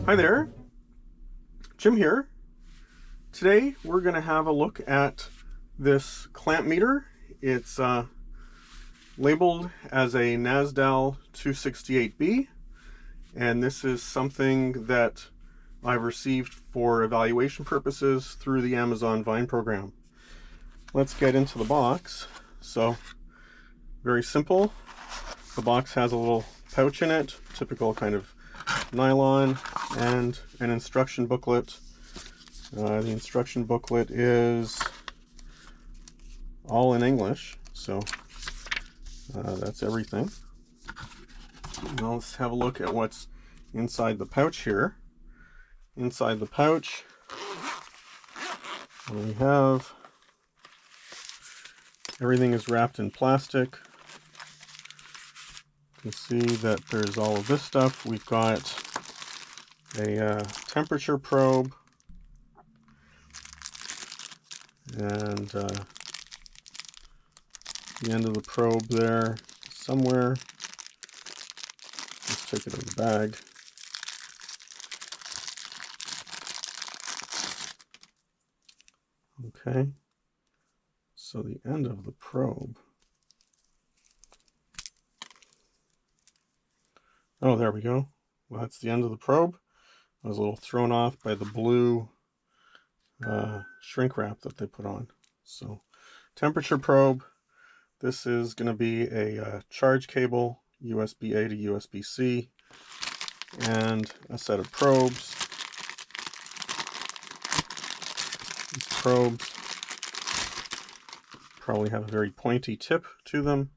Hi there, Jim here. Today we're going to have a look at this clamp meter. It's labeled as a Nasedal 268B, and this is something that I've received for evaluation purposes through the Amazon Vine program. Let's get into the box. So, very simple. The box has a little pouch in it, typical kind of nylon, and an instruction booklet. The instruction booklet is all in English, so that's everything. Now let's have a look at what's inside the pouch here. Inside the pouch, we have everything is wrapped in plastic. You can see that there's all of this stuff. We've got a temperature probe, and the end of the probe there somewhere. Let's take it in the bag. Okay, so the end of the probe. Oh, there we go. Well, that's the end of the probe. I was a little thrown off by the blue shrink wrap that they put on. So, temperature probe. This is going to be a charge cable, USB-A to USB-C, and a set of probes. These probes probably have a very pointy tip to them.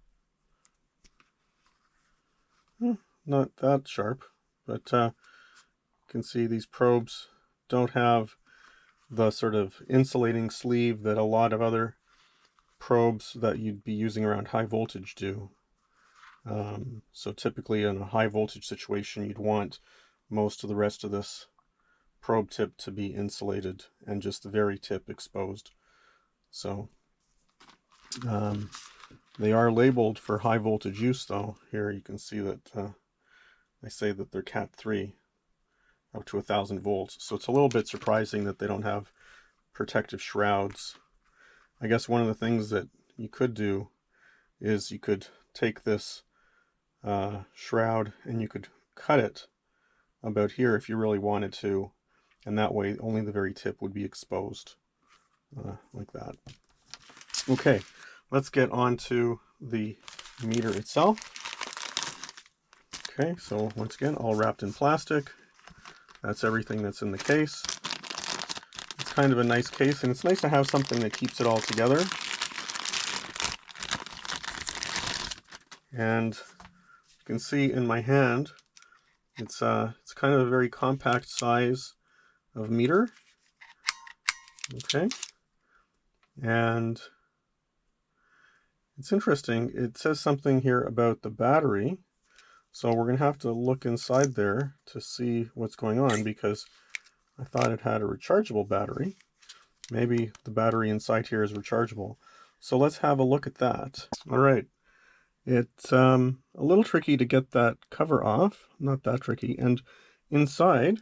Not that sharp, but you can see these probes don't have the sort of insulating sleeve that a lot of other probes that you'd be using around high voltage do. So typically in a high voltage situation, you'd want most of the rest of this probe tip to be insulated and just the very tip exposed. So they are labeled for high voltage use, though. Here you can see that they say that they're Cat 3 up to 1,000 volts. So it's a little bit surprising that they don't have protective shrouds. I guess one of the things that you could do is you could take this shroud and you could cut it about here if you really wanted to, and that way only the very tip would be exposed like that. Okay, let's get on to the meter itself. Okay, so once again, all wrapped in plastic. That's everything that's in the case. It's kind of a nice case, and it's nice to have something that keeps it all together. And you can see in my hand, it's kind of a very compact size of meter. Okay, and it's interesting. It says something here about the battery. So we're going to have to look inside there to see what's going on, because I thought it had a rechargeable battery. Maybe the battery inside here is rechargeable. So let's have a look at that. All right. It's a little tricky to get that cover off. Not that tricky. And inside,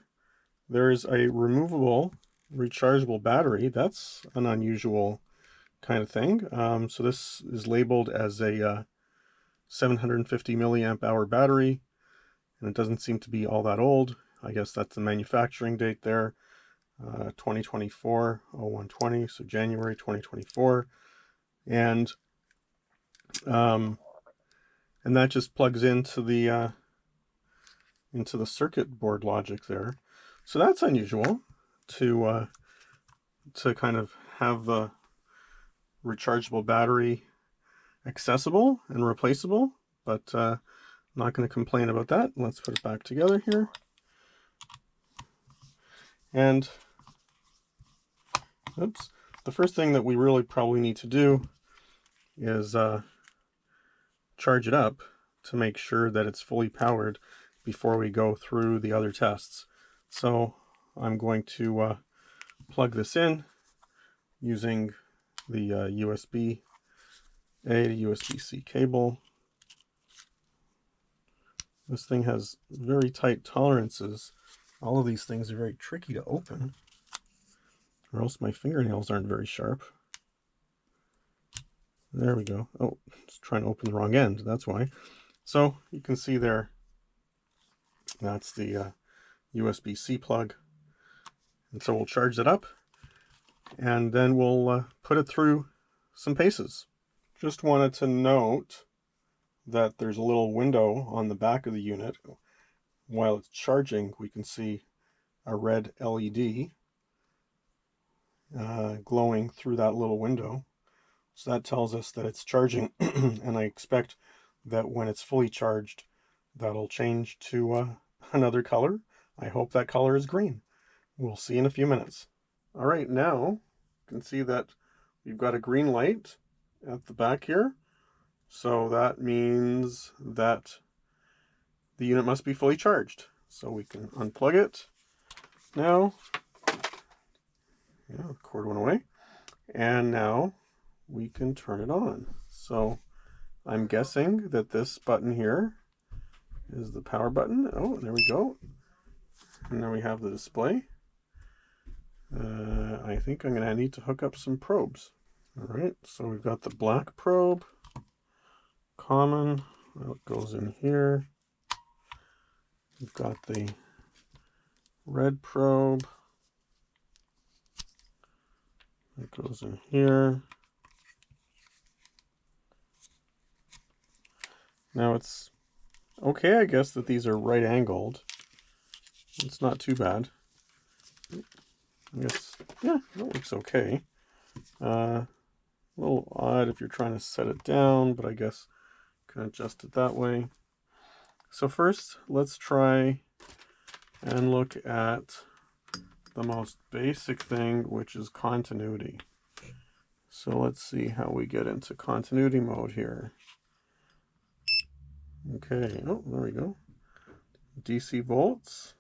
there's a removable rechargeable battery. That's an unusual kind of thing. So this is labeled as a 750 milliamp hour battery, and it doesn't seem to be all that old. I guess that's the manufacturing date there, 2024 0120, so January 2024, and that just plugs into the circuit board logic there. So that's unusual to kind of have the rechargeable battery accessible and replaceable, but I'm not going to complain about that. Let's put it back together here. And oops, the first thing that we really probably need to do is charge it up to make sure that it's fully powered before we go through the other tests. So I'm going to plug this in using the USB-A to USB-C cable. This thing has very tight tolerances, All of these things are very tricky to open, or else my fingernails aren't very sharp. There we go. Oh, just trying to open the wrong end, that's why. So you can see there, that's the USB-C plug. And so we'll charge it up, and then we'll put it through some paces. Just wanted to note that there's a little window on the back of the unit. While it's charging, we can see a red LED glowing through that little window. So that tells us that it's charging, and I expect that when it's fully charged, that'll change to another color. I hope that color is green. We'll see in a few minutes. All right, now you can see that we've got a green light at the back here. So that means that the unit must be fully charged. So we can unplug it now. Yeah, the cord went away. And now we can turn it on. So I'm guessing that this button here is the power button. Oh, there we go. And now we have the display. I think I'm going to need to hook up some probes. All right, so we've got the black probe, common, that goes in here. We've got the red probe, that goes in here. Now it's okay, I guess, that these are right angled. It's not too bad. I guess, yeah, that looks okay. A little odd if you're trying to set it down, but I guess you can adjust it that way. So first, let's try and look at the most basic thing, which is continuity. So let's see how we get into continuity mode here. Okay, oh, there we go. DC volts,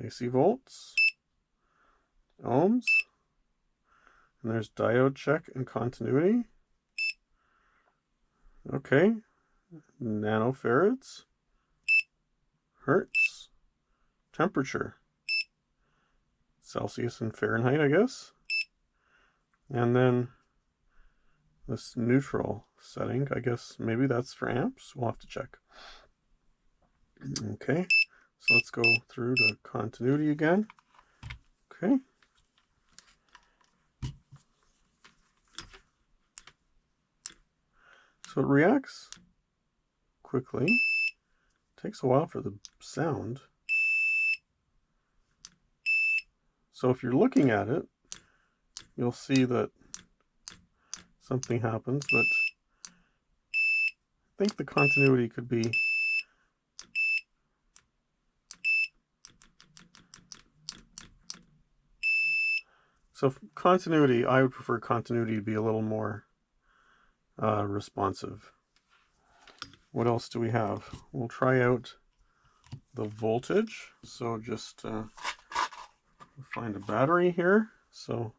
AC volts, ohms, and there's diode check and continuity. Okay, nanofarads, hertz, temperature, Celsius and Fahrenheit, I guess. And then this neutral setting, I guess maybe that's for amps. We'll have to check. Okay, so let's go through to continuity again. Okay. So it reacts quickly. Takes a while for the sound. So if you're looking at it, you'll see that something happens, but I think the continuity could be so continuity, I would prefer continuity to be a little more responsive. What else do we have? We'll try out the voltage. So just find a battery here. So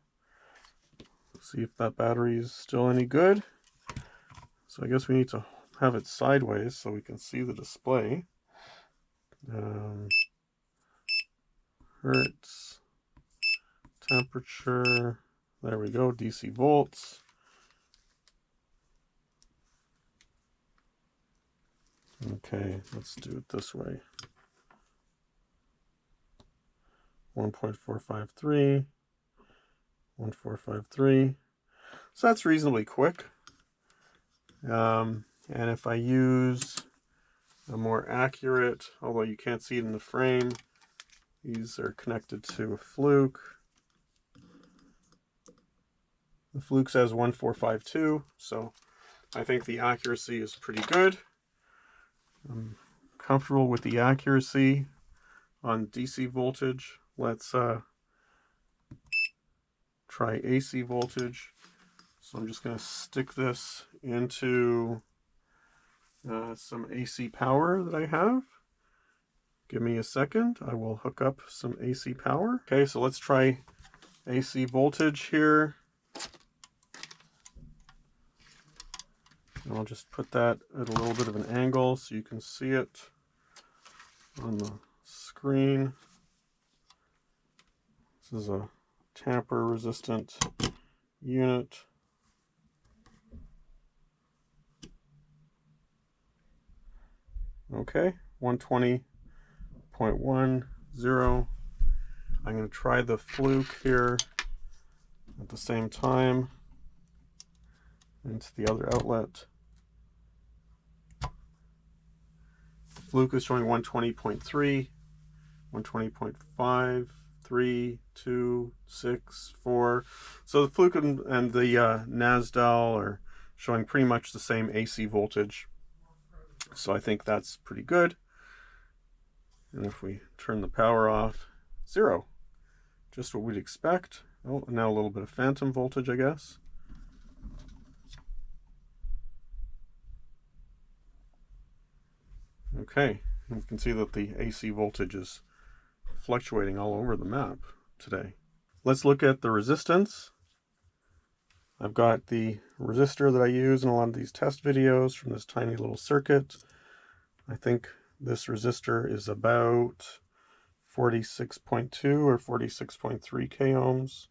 see if that battery is still any good. So I guess we need to have it sideways so we can see the display. Hertz, temperature, there we go, DC volts. Okay, let's do it this way. 1.453, 1453. So that's reasonably quick. And if I use a more accurate, although you can't see it in the frame, these are connected to a fluke. The fluke says 1452, so I think the accuracy is pretty good. I'm comfortable with the accuracy on DC voltage. Let's try AC voltage. So I'm just going to stick this into some AC power that I have. Give me a second. I will hook up some AC power. Okay, so let's try AC voltage here. And I'll just put that at a little bit of an angle so you can see it on the screen. screen. This is a tamper resistant unit. Okay, 120.10. I'm going to try the fluke here at the same time into the other outlet. The fluke is showing 120.3, 120.5, 3, 2, 6, 4. So the fluke and the Nasedal are showing pretty much the same AC voltage. So I think that's pretty good. And if we turn the power off, 0. Just what we'd expect. Oh, now a little bit of phantom voltage, I guess. Okay, and you can see that the AC voltage is fluctuating all over the map today. Let's look at the resistance. I've got the resistor that I use in a lot of these test videos from this tiny little circuit. I think this resistor is about 46.2 or 46.3 k ohms.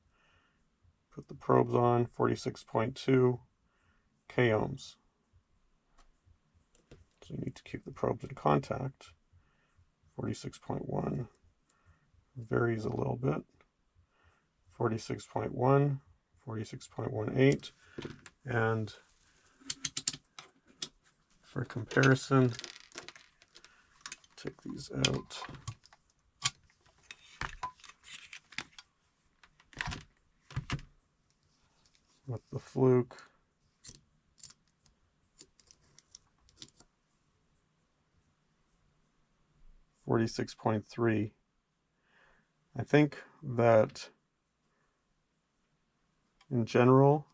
Put the probes on, 46.2 k ohms. So you need to keep the probes in contact. 46.1 varies a little bit. 46.1, 46.18, and for comparison, take these out. With the fluke, .3. I think that in general,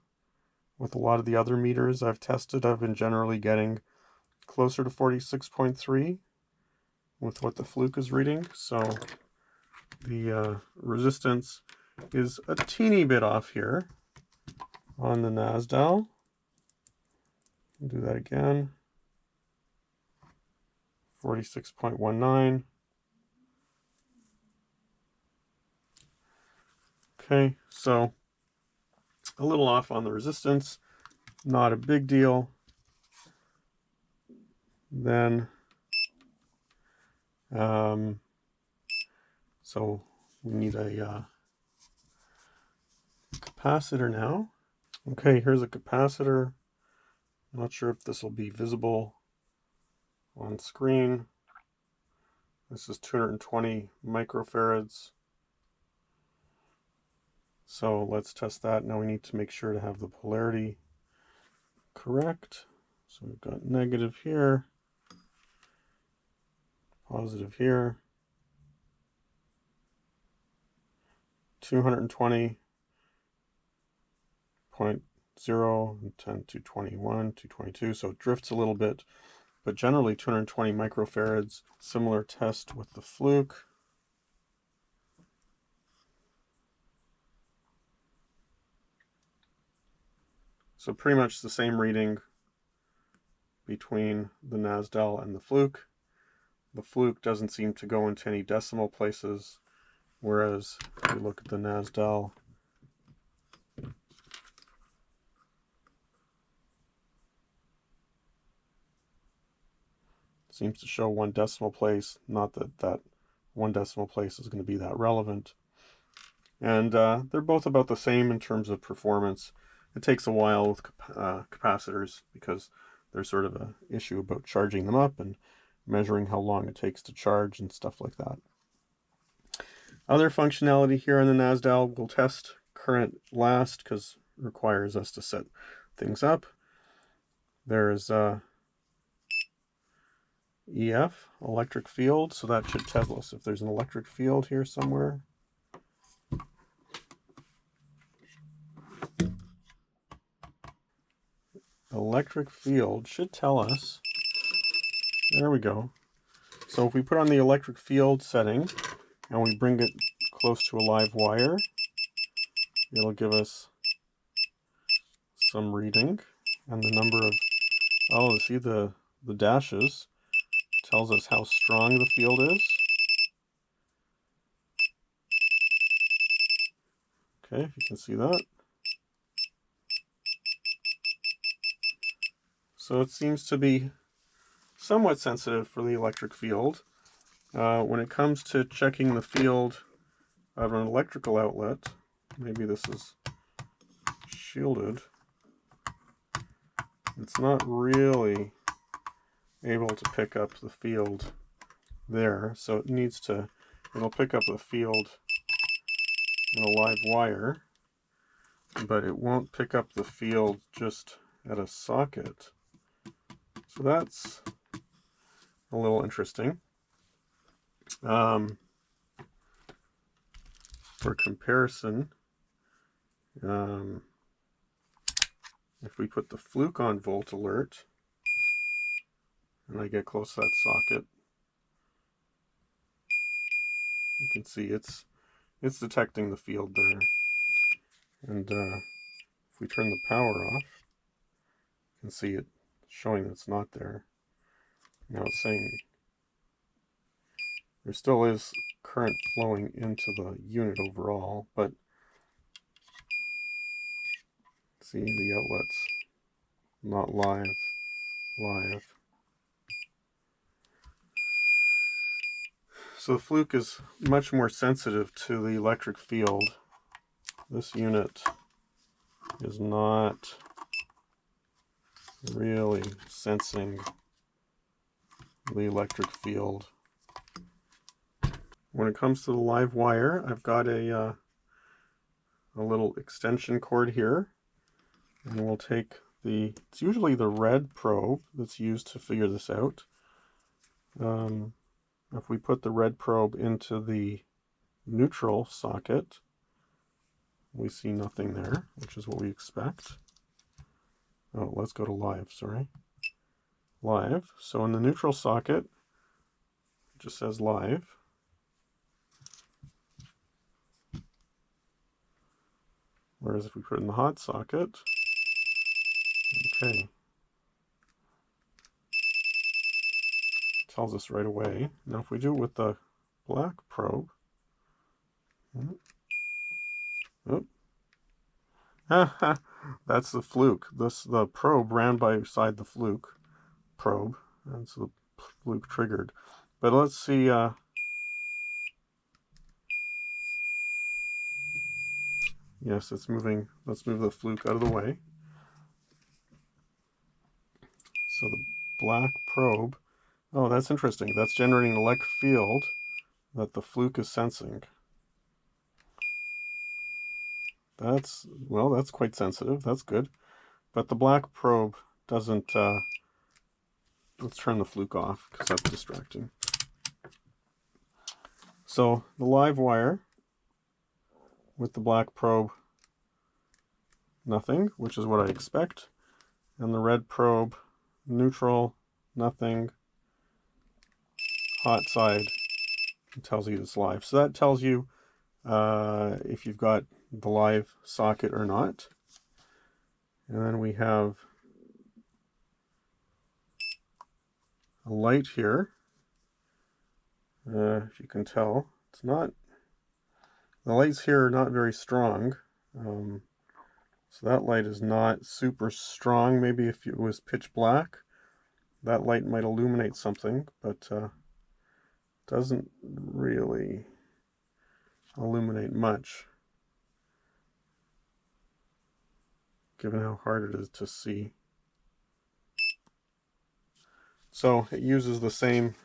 with a lot of the other meters I've tested, I've been generally getting closer to 46.3 with what the fluke is reading. So the resistance is a teeny bit off here on the Nasedal. Do that again. 46.19. Okay, so a little off on the resistance, not a big deal. Then, so we need a capacitor now. Okay, here's a capacitor. I'm not sure if this will be visible on screen. This is 220 microfarads. So let's test that. Now we need to make sure to have the polarity correct. So we've got negative here, positive here, 220.0, 10, 221, 222. So it drifts a little bit, but generally 220 microfarads. Similar test with the fluke. So pretty much the same reading between the Nasedal and the fluke. The fluke doesn't seem to go into any decimal places, whereas if you look at the Nasedal, it seems to show one decimal place. Not that that one decimal place is going to be that relevant. And they're both about the same in terms of performance. It takes a while with capacitors because there's sort of an issue about charging them up and measuring how long it takes to charge and stuff like that. Other functionality here on the Nasedal, we'll test current last because it requires us to set things up. There's EF, electric field, so that should tell us if there's an electric field here somewhere. Electric field should tell us. There we go. So if we put on the electric field setting and we bring it close to a live wire, it'll give us some reading and the number of, oh, see the dashes tells us how strong the field is. Okay, if you can see that. So it seems to be somewhat sensitive for the electric field. When it comes to checking the field of an electrical outlet, maybe this is shielded, it's not really able to pick up the field there, so it needs to, it'll pick up the field in a live wire, but it won't pick up the field just at a socket. So that's a little interesting. For comparison, if we put the fluke on volt alert, and I get close to that socket, you can see it's detecting the field there. And if we turn the power off, you can see it showing it's not there. Now it's saying there still is current flowing into the unit overall, but see, the outlet's not live. So the fluke is much more sensitive to the electric field. This unit is not really sensing the electric field. When it comes to the live wire, I've got a little extension cord here, and we'll take it's usually the red probe that's used to figure this out. If we put the red probe into the neutral socket, we see nothing there, which is what we expect. Oh, let's go to live, sorry. Live. So in the neutral socket, it just says live. Whereas if we put it in the hot socket, okay, it tells us right away. Now if we do it with the black probe, that's the fluke. The probe ran by beside the fluke probe, and so the fluke triggered. But let's see. Yes, it's moving. Let's move the fluke out of the way. So the black probe. Oh, that's interesting. That's generating an electric field that the fluke is sensing. That's quite sensitive. That's good. But the black probe doesn't. Let's turn the fluke off because that's distracting. So the live wire with the black probe, nothing, which is what I expect. And the red probe, neutral, nothing. Hot side, it tells you it's live. So that tells you if you've got the live socket or not. And then we have a light here. If you can tell, it's not, the lights here are not very strong. So that light is not super strong. Maybe if it was pitch black, that light might illuminate something, but doesn't really illuminate much, given how hard it is to see. So it uses the same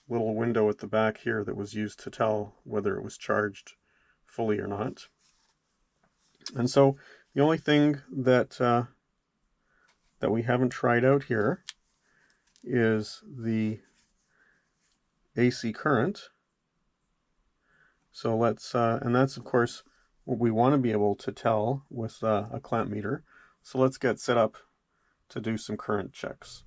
little window at the back here that was used to tell whether it was charged fully or not. And so the only thing that that we haven't tried out here is the AC current. So let's, and that's of course what we want to be able to tell with a clamp meter. So let's get set up to do some current checks.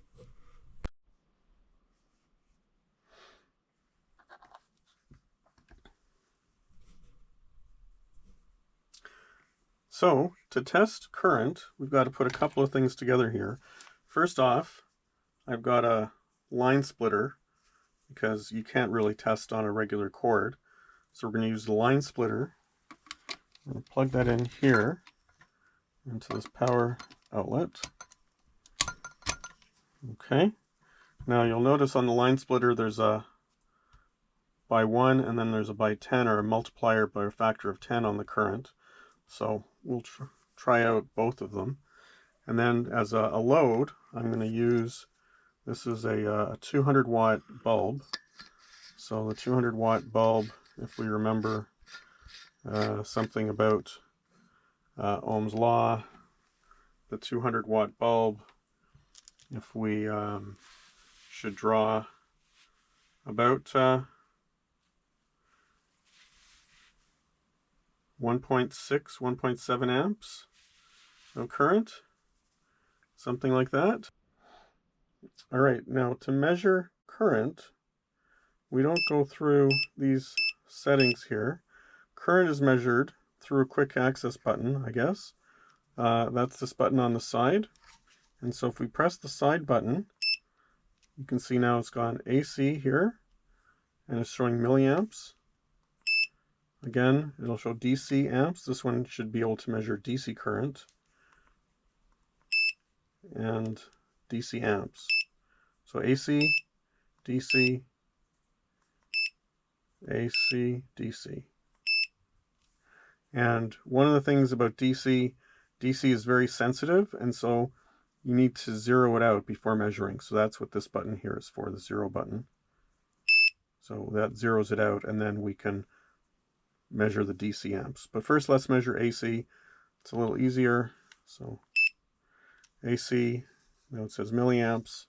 So to test current, we've got to put a couple of things together here. First off, I've got a line splitter because you can't really test on a regular cord. So we're going to use the line splitter I'm going to plug that in here into this power outlet. Okay. Now you'll notice on the line splitter there's a by 1 and then there's a by 10 or a multiplier by a factor of 10 on the current. So we'll try out both of them. And then as a load, I'm going to use, this is a 200 watt bulb. So the 200 watt bulb, if we remember something about Ohm's law, the 200 watt bulb, if we should draw about 1.6, 1.7 amps of current, something like that. All right, now to measure current, we don't go through these settings here. Current is measured through a quick access button, I guess. That's this button on the side. And so if we press the side button, you can see now it's gone AC here, and it's showing milliamps. Again, it'll show DC amps. This one should be able to measure DC current and DC amps. So AC, DC, AC, DC. And one of the things about DC is very sensitive, and so you need to zero it out before measuring. So that's what this button here is for, the zero button. So that zeroes it out, and then we can measure the DC amps. But first let's measure AC. It's a little easier. So AC, now it says milliamps.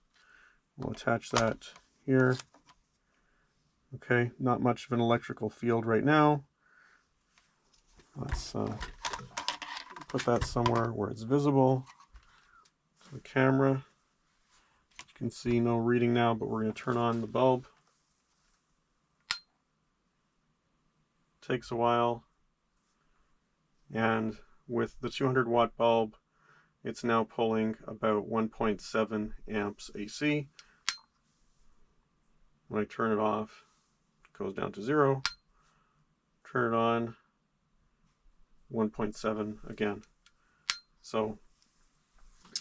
We'll attach that here. Okay, not much of an electrical field right now. Let's put that somewhere where it's visible to the camera. You can see no reading now, but we're going to turn on the bulb. Takes a while, and with the 200 watt bulb, it's now pulling about 1.7 amps AC. When I turn it off, it goes down to 0. Turn it on, 1.7 again. So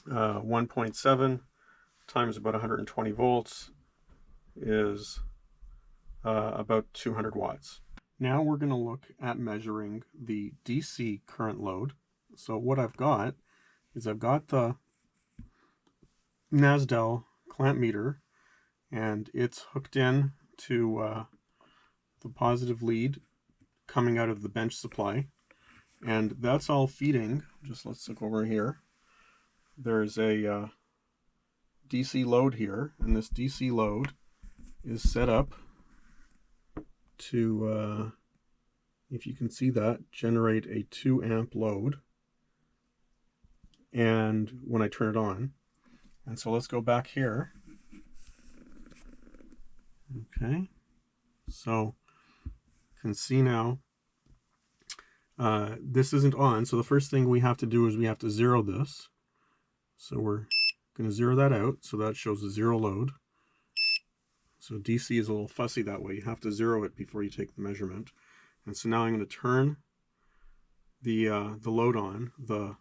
1.7 times about 120 volts is about 200 watts. Now we're going to look at measuring the DC current load. So what I've got is I've got the Nasedal clamp meter, and it's hooked in to the positive lead coming out of the bench supply, and that's all feeding. Just let's look over here. There's a DC load here, and this DC load is set up to, if you can see that, generate a 2 amp load, and when I turn it on. And so let's go back here. Okay, so you can see now this isn't on, so the first thing we have to do is we have to zero this. So we're going to zero that out, so that shows a 0 load. So DC is a little fussy that way. You have to zero it before you take the measurement. And so now I'm going to turn the load on. The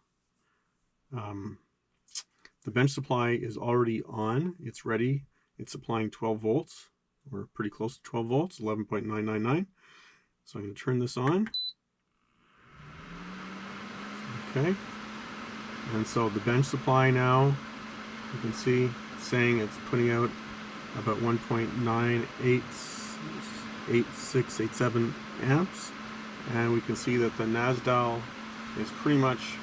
bench supply is already on. It's ready. It's supplying 12 volts. We're pretty close to 12 volts, 11.999. So I'm going to turn this on. Okay. And so the bench supply now, you can see it's saying it's putting out about 1.98687 amps, and we can see that the Nasedal is pretty much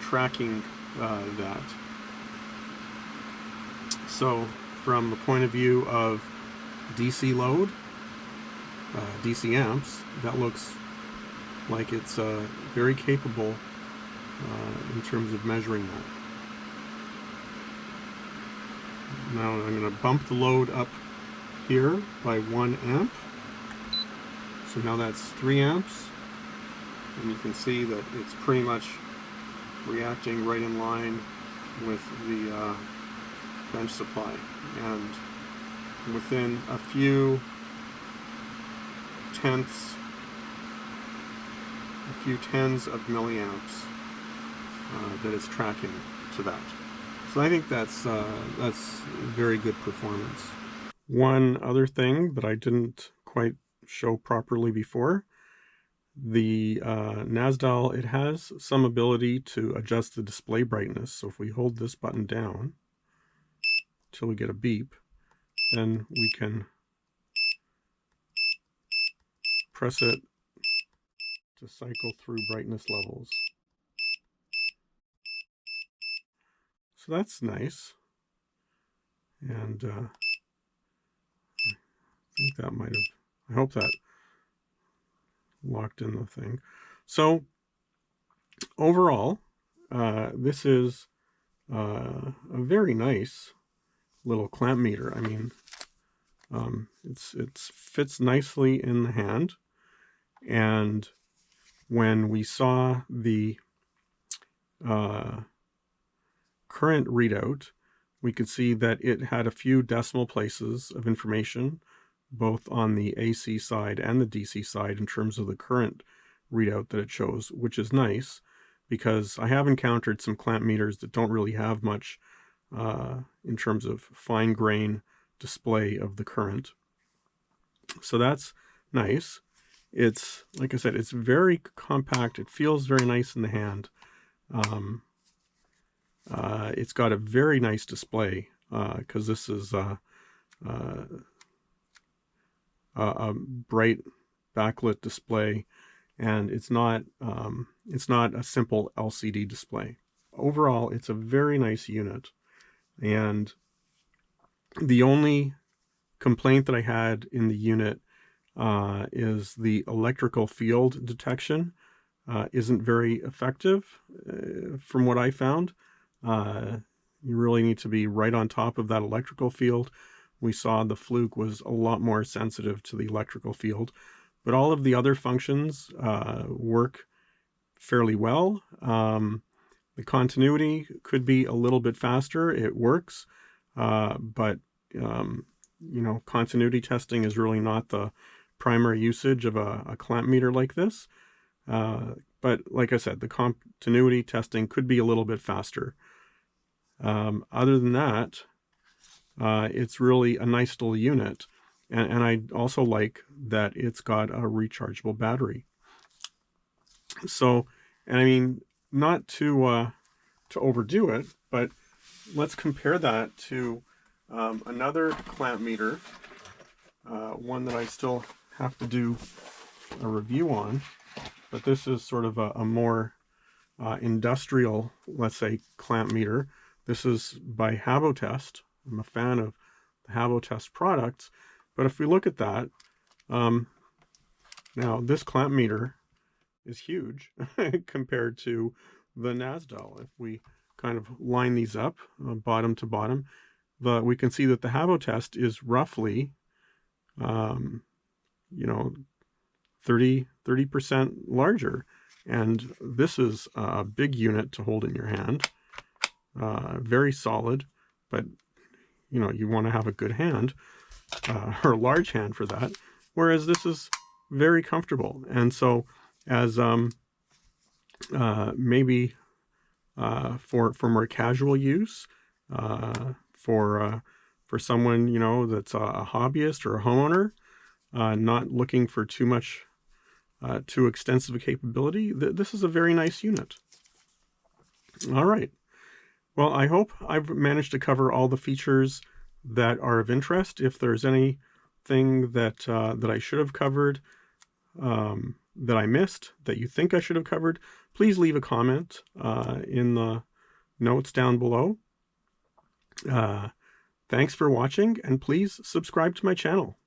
tracking that. So from the point of view of DC load, DC amps, that looks like it's very capable in terms of measuring that. Now I'm going to bump the load up here by 1 amp. So now that's 3 amps. And you can see that it's pretty much reacting right in line with the bench supply. And within a few tenths a few tens of milliamps that it's tracking to that. So I think that's very good performance. One other thing that I didn't quite show properly before, the Nasedal, it has some ability to adjust the display brightness. So if we hold this button down till we get a beep, then we can press it to cycle through brightness levels. So that's nice. And I think that might have, I hope that locked in the thing. So overall, this is a very nice little clamp meter. I mean, it fits nicely in the hand. And when we saw the current readout, we could see that it had a few decimal places of information, both on the AC side and the DC side, in terms of the current readout that it shows, which is nice because I have encountered some clamp meters that don't really have much in terms of fine grain display of the current. So that's nice. It's, like I said, it's very compact. It feels very nice in the hand. It's got a very nice display because this is a bright backlit display, and it's not a simple LCD display. Overall, it's a very nice unit, and the only complaint that I had in the unit is the electrical field detection isn't very effective from what I found. You really need to be right on top of that electrical field. We saw the Fluke was a lot more sensitive to the electrical field, but all of the other functions work fairly well. The continuity could be a little bit faster. It works, but you know, continuity testing is really not the primary usage of a clamp meter like this. But like I said, the continuity testing could be a little bit faster. Other than that, it's really a nice little unit. And I also like that it's got a rechargeable battery. So, and I mean, not to overdo it, but let's compare that to another clamp meter, one that I still have to do a review on, but this is sort of a more industrial, let's say, clamp meter. This is by Habotest. I'm a fan of the Habotest products, but if we look at that, now this clamp meter is huge compared to the Nasedal. If we kind of line these up bottom to bottom, we can see that the Habotest is roughly, you know, 30% larger, and this is a big unit to hold in your hand. Very solid, but you know, you want to have a good hand or a large hand for that, whereas this is very comfortable. And so as maybe for more casual use, for someone, you know, that's a hobbyist or a homeowner, not looking for too much too extensive a capability, this is a very nice unit. All right. Well, I hope I've managed to cover all the features that are of interest. If there's anything that I should have covered, that I missed, that you think I should have covered, please leave a comment in the notes down below. Thanks for watching, and please subscribe to my channel.